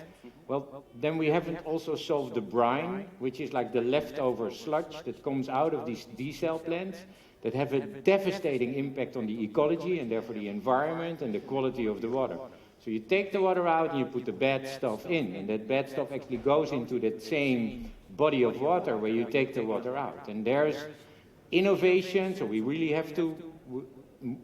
Well, then we haven't also solved the brine, which is like the leftover sludge that comes out of these desal plants that have a devastating impact on the ecology and therefore the environment and the quality of the water. So you take the water out and you put the bad stuff in, and that bad stuff actually goes into that same body of water where you take the water out. And there's innovation, so we really have to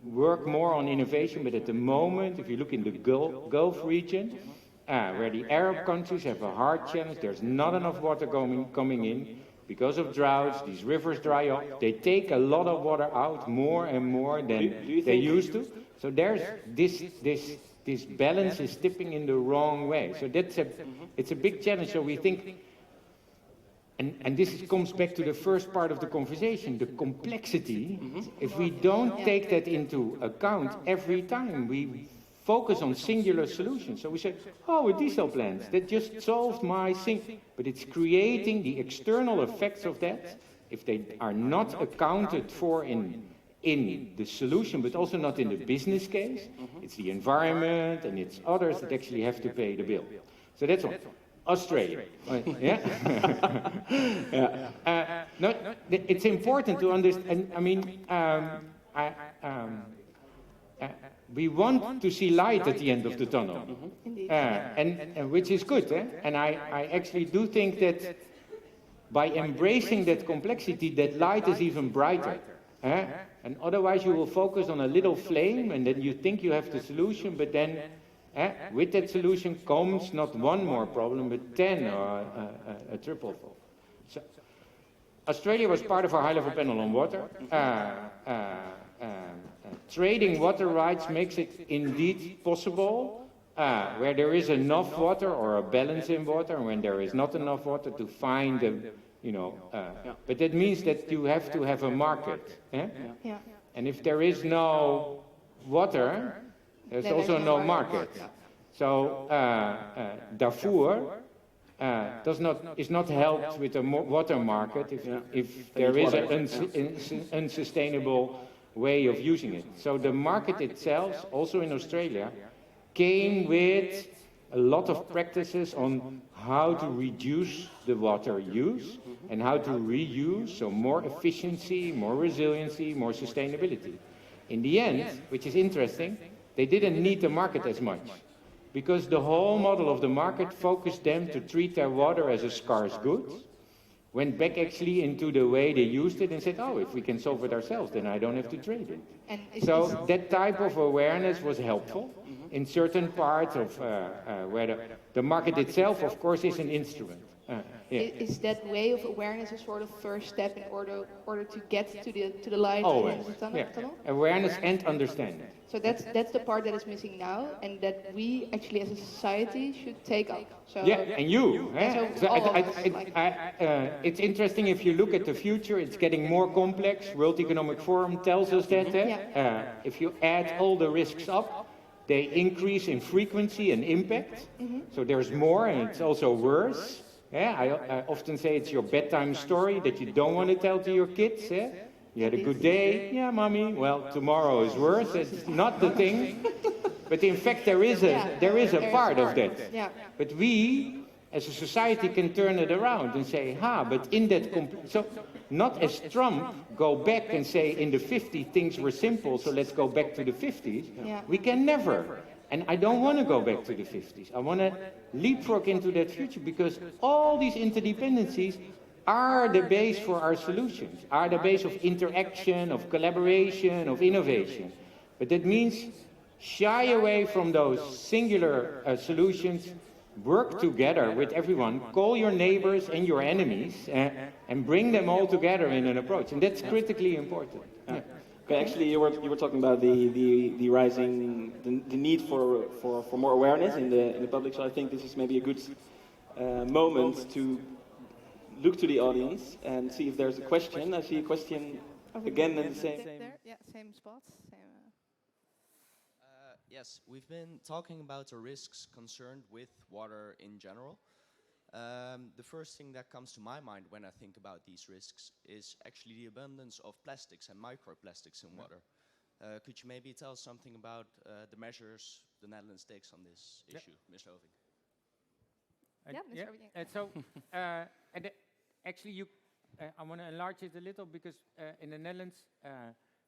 work more on innovation, but at the moment, if you look in the Gulf region, where the Arab countries have a hard challenge, there's not enough water coming in because of droughts, these rivers dry up, they take a lot of water out, more and more than they used to. So there's this balance is tipping in the wrong way. So it's a big challenge. So we think, and this comes back to the first part of the conversation, the complexity. If we don't take that into account every time, we focus on singular solutions. So we say, oh, a diesel plant, that just solved my thing. But it's creating the external effects of that. If they are not accounted for in in the solution, but also not in the business case. It's the environment and it's others that actually have to pay the bill. So that's one. Australia. Yeah? No, it's important to understand. I mean, we want to see light at the end of the tunnel. Indeed. And which is good. And I actually do think that by embracing that complexity, that light is even brighter. And otherwise you will focus on a little flame and then you think you have the solution, but then with that solution comes not one more problem, but 10 or a triple. So Australia was part of our high-level panel on water. Trading water rights makes it indeed possible where there is enough water or a balance in water, and when there is not enough water to find a, but that means that you have to have a market. Yeah. And if there is no water, there's also no market. So Darfur is not helped with a water market if there is an unsustainable way of using it. So the market itself, also in Australia, came with a lot of practices on how to reduce the water use and how to reuse, so more efficiency, more resiliency, more sustainability. In the end, which is interesting, they didn't need the market as much because the whole model of the market focused them to treat their water as a scarce good, went back actually into the way they used it and said, oh, if we can solve it ourselves, then I don't have to trade it. And So that type of awareness was helpful in certain parts of where the market itself, of course, is an instrument. Is that way of awareness a sort of first step in order to get to the light Always, and the tunnel? Awareness and understanding. So that's the part that is missing now, and that we actually as a society should take up. So And you. so all of us, It's interesting if you look at the future, it's getting more complex. World Economic Forum tells us that. If you add all the risks up, they increase in frequency and impact. So there's more and it's also worse. I often say it's your bedtime story that you don't want to tell to your kids. You had a good day. Yeah, mommy. Well, tomorrow is worse. It's not the thing. But in fact, there is a part of that. But we, as a society, can turn it around and say, but in that... So not as Trump go back and say, in the 50s, things were simple, so let's go back to the 50s. We can never. And I don't want to go back to the 50s. I want to leapfrog into that future because all these interdependencies are the base for our solutions, are the base of interaction, of collaboration, of innovation. But that means shy away from those singular solutions, work together with everyone, call your neighbors and your enemies, and bring them all together in an approach. And that's critically important. Okay, actually, you were talking about the rising the need for more awareness in the public. So I think this is maybe a good moment to look to the audience and see if there's a question. I see a question again in the same. Yeah, same spots. Yes, we've been talking about the risks concerned with water in general. The first thing that comes to my mind when I think about these risks is actually the abundance of plastics and microplastics in water. Could you maybe tell us something about the measures the Netherlands takes on this issue, Mr. Ovink? Mr. Ovink. And so, actually, I want to enlarge it a little because in the Netherlands,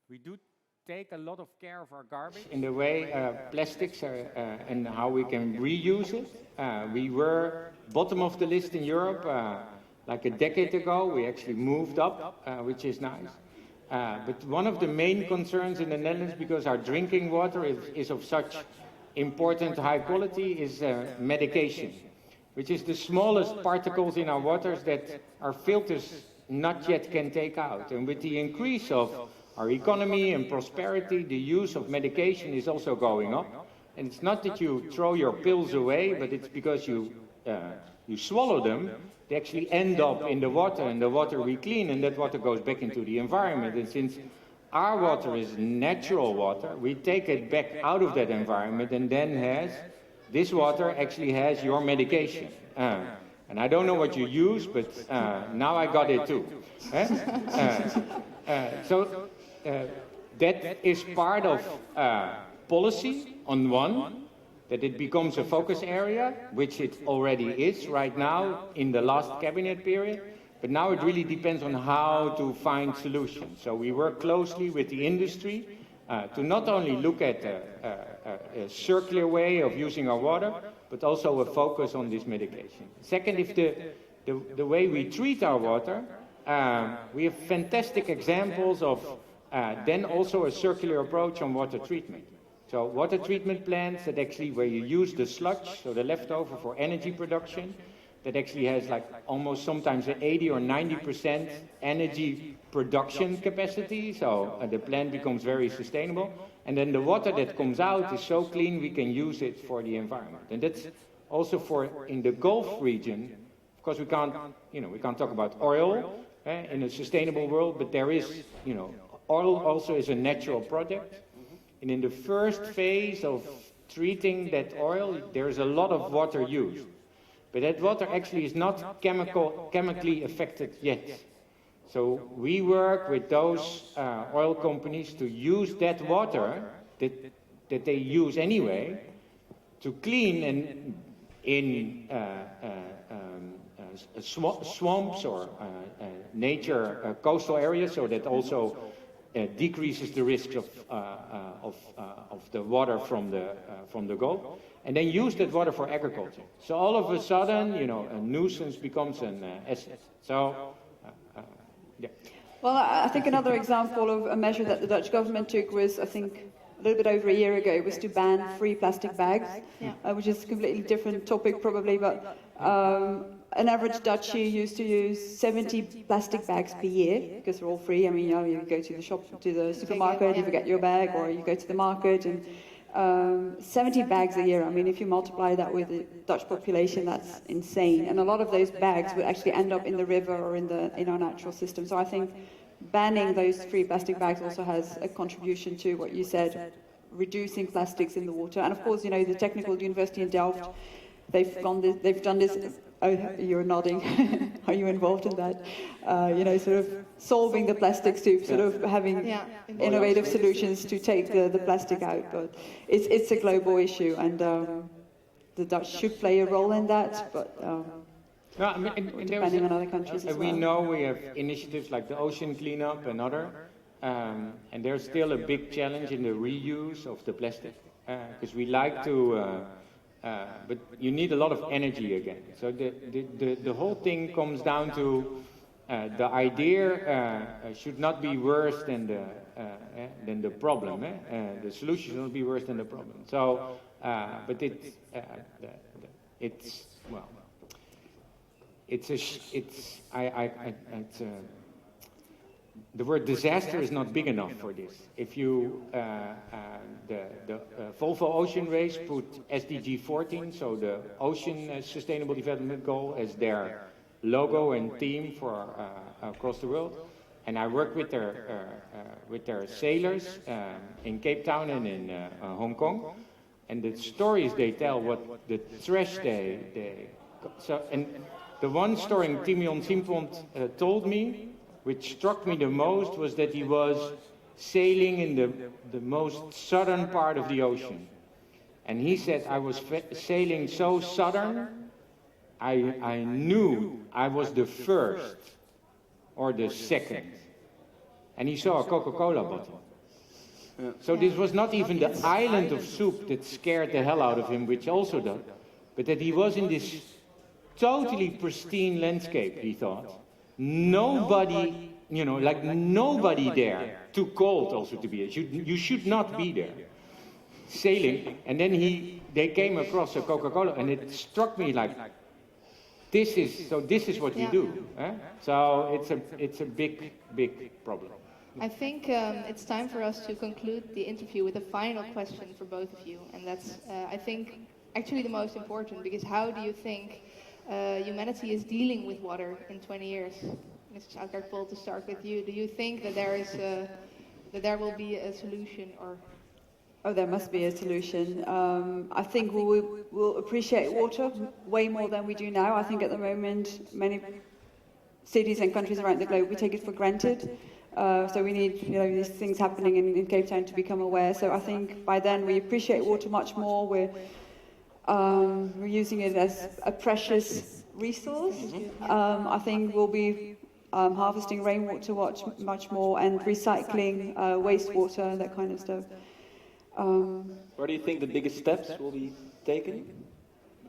we do take a lot of care of our garbage in the way plastics and how we can reuse it. We were bottom of the list in Europe like a decade ago. We actually moved up, which is nice. But one of the main concerns in the Netherlands, because our drinking water is of such important high quality, is medication, which is the smallest particles in our waters that our filters not yet can take out. And with the increase of our economy and prosperity, the use of medication is also going up. And it's not that you throw your pills away, but it's because you swallow them. They actually end up in the water, and the water we clean, and that water goes back into the environment. And since our water is natural water, we take it back out of that environment, and then this water actually has your medication. And I don't know what you use, but that is part of policy on one, that it becomes a focus area, which it already is right now in the last cabinet period. But now it really depends on how to find solutions. So we work closely with the industry to not only look at a circular way of using our water, but also a focus on this mitigation. Second, if the way we treat our water, we have fantastic examples of then also a circular approach on water treatment. So water treatment plants that actually where you use the sludge, so the leftover for energy production, that actually has like almost sometimes an 80 or 90% energy production capacity, so the plant becomes very sustainable. And then the water that comes out is so clean we can use it for the environment. And that's also for in the Gulf region. Of course, we can't talk about oil in a sustainable world, but there is, oil also is a natural product. And in the first phase of treating that oil, there is a lot of water used. But that water actually is not chemically affected yet. So we work with those oil companies to use that water that they use anyway to clean and in swamps or nature coastal areas, so that also decreases the risks of the water from the Gulf. And then use that water for agriculture. So all of a sudden, a nuisance becomes an asset. So, yeah. Well, I think another example of a measure that the Dutch government took was, I think, a little bit over a year ago, was to ban free plastic bags, which is a completely different topic probably, but an average Dutchie used to use 70 plastic bags per year, because they're all free. I mean, you go to the shop, to the supermarket, you forget your bag, or you go to the market, and 70 bags a year. I mean, if you multiply that with the Dutch population, that's insane. And a lot of those bags would actually end up in the river or in our natural system. So I think banning those free plastic bags also has a contribution to what you said, reducing plastics in the water. And of course, the Technical University in Delft, they've done this. Oh, you're nodding. Are you involved in that? Sort of solving the plastic soup, sort of having innovative solutions to take the plastic out. But it's a global issue, and the Dutch should play a role in that, but depending on other countries as well. We know we have initiatives like the ocean cleanup and other, and there's still a big challenge in the reuse of the plastic, because we like to... but you need a lot of energy again. So the whole thing comes down to the idea should not be worse than the problem. The solution should not be worse than the problem. So, but the word disaster is not big enough for this. If you, the Volvo Ocean Race put SDG 14, so the Ocean Sustainable Development Goal, as their logo and theme for across the world. And I work with their sailors in Cape Town and in Hong Kong. And the stories they tell, what the trash and the one story Timion Simpont told me, which struck me the most, was that he was sailing in the most southern part of the ocean. And he said, I was sailing so southern, I knew I was the first or the second. And he saw a Coca-Cola bottle. So this was not even the island of soup that scared the hell out of him, which also does, but that he was in this totally pristine landscape, he thought. Nobody, nobody there. Too cold also to be there. You should not be there. Sailing, and then they came across a Coca-Cola, and it struck me like, this is what you do. So it's a big problem. I think it's time for us to conclude the interview with a final question for both of you, and that's I think actually the most important, because how do you think humanity is dealing with water in 20 years? Mrs. Oudkerk Pool, to start with you, do you think that there will be a solution, or? Oh, there must be a solution. I think we'll appreciate water way more than we do now. I think at the moment, many cities and countries around the globe, we take it for granted. So we need, these things happening in Cape Town to become aware. So I think by then we appreciate water much more. We're using it as a precious resource. I think we'll be harvesting rainwater much more and recycling wastewater, that kind of stuff. Where do you think the biggest steps will be taken?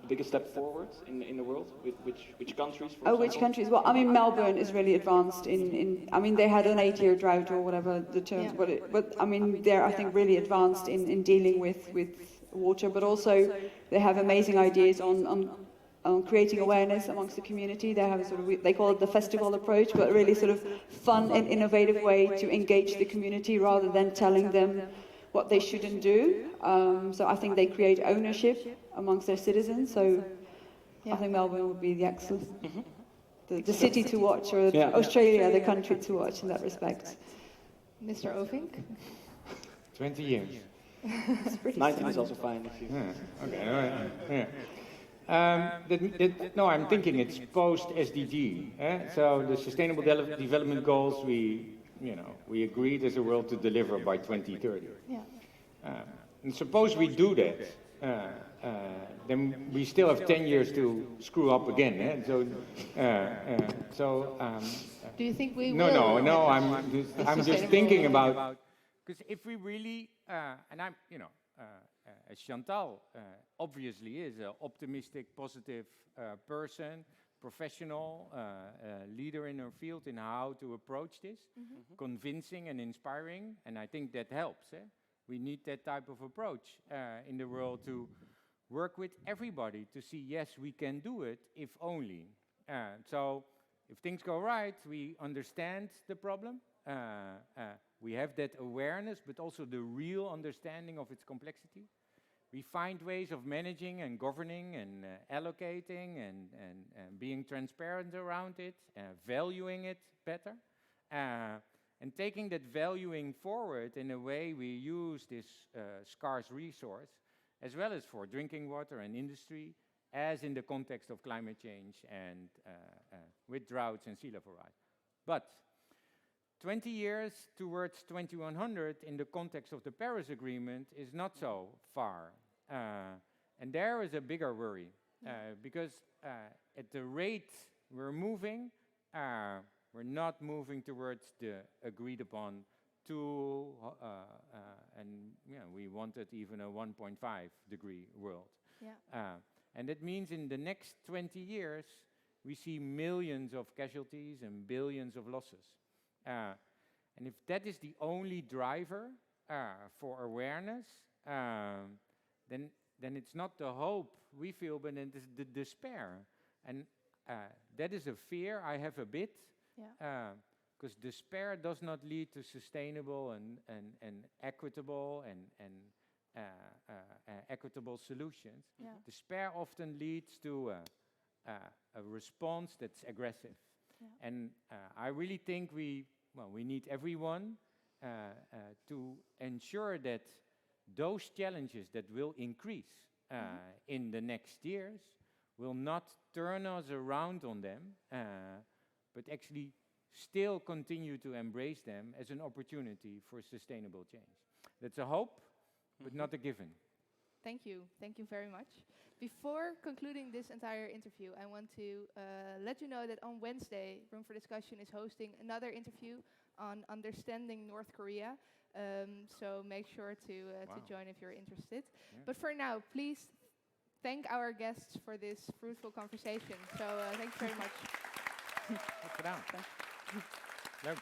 The biggest step forward in the world? Which countries, for example? Which countries? Well, I mean, Melbourne is really advanced I mean, they had an 8-year drought or whatever the terms, but I mean, they're, I think, really advanced in dealing with water, but also they have amazing ideas on creating awareness amongst the community. They have a sort of, they call it the festival approach, but really sort of fun and innovative way to engage the community rather than telling them what they shouldn't do. So I think they create ownership amongst their citizens. So I think Melbourne would be the excellent, the city to watch, or Australia, the country to watch in that respect. Mr. Ovink? 20 years. 19 is also fine. If you Okay. No, I'm thinking it's post-SDG. So the Sustainable Development Goals, we agreed as a world to deliver by 2030. Yeah. And suppose we do that, then we still have 10 years to screw up again. Do you think we will? No. I'm just thinking about, because if we really, and I'm, as Chantal obviously is an optimistic, positive person, professional, leader in her field in how to approach this, convincing and inspiring, and I think that helps. We need that type of approach in the world to work with everybody to see, yes, we can do it, if only. So if things go right, we understand the problem, we have that awareness, but also the real understanding of its complexity. We find ways of managing and governing and allocating and being transparent around it, valuing it better, and taking that valuing forward in a way we use this scarce resource, as well as for drinking water and industry, as in the context of climate change and with droughts and sea level rise. But 20 years towards 2100 in the context of the Paris Agreement is not so far. And there is a bigger worry, because at the rate we're moving, we're not moving towards the agreed upon 2, and we wanted even a 1.5 degree world. Yeah. And that means in the next 20 years, we see millions of casualties and billions of losses. And if that is the only driver for awareness, then it's not the hope we feel, but then it's the despair. And that is a fear I have a bit, because despair does not lead to sustainable and equitable and equitable solutions. Yeah. Despair often leads to a response that's aggressive. Yeah. And I really think we need everyone to ensure that those challenges that will increase in the next years will not turn us around on them, but actually still continue to embrace them as an opportunity for sustainable change. That's a hope, but not a given. Thank you. Thank you very much. Before concluding this entire interview, I want to let you know that on Wednesday, Room for Discussion is hosting another interview on understanding North Korea. So make sure to join if you're interested. Yeah. But for now, please thank our guests for this fruitful conversation. So thanks very much. Goed gedaan. Leuk.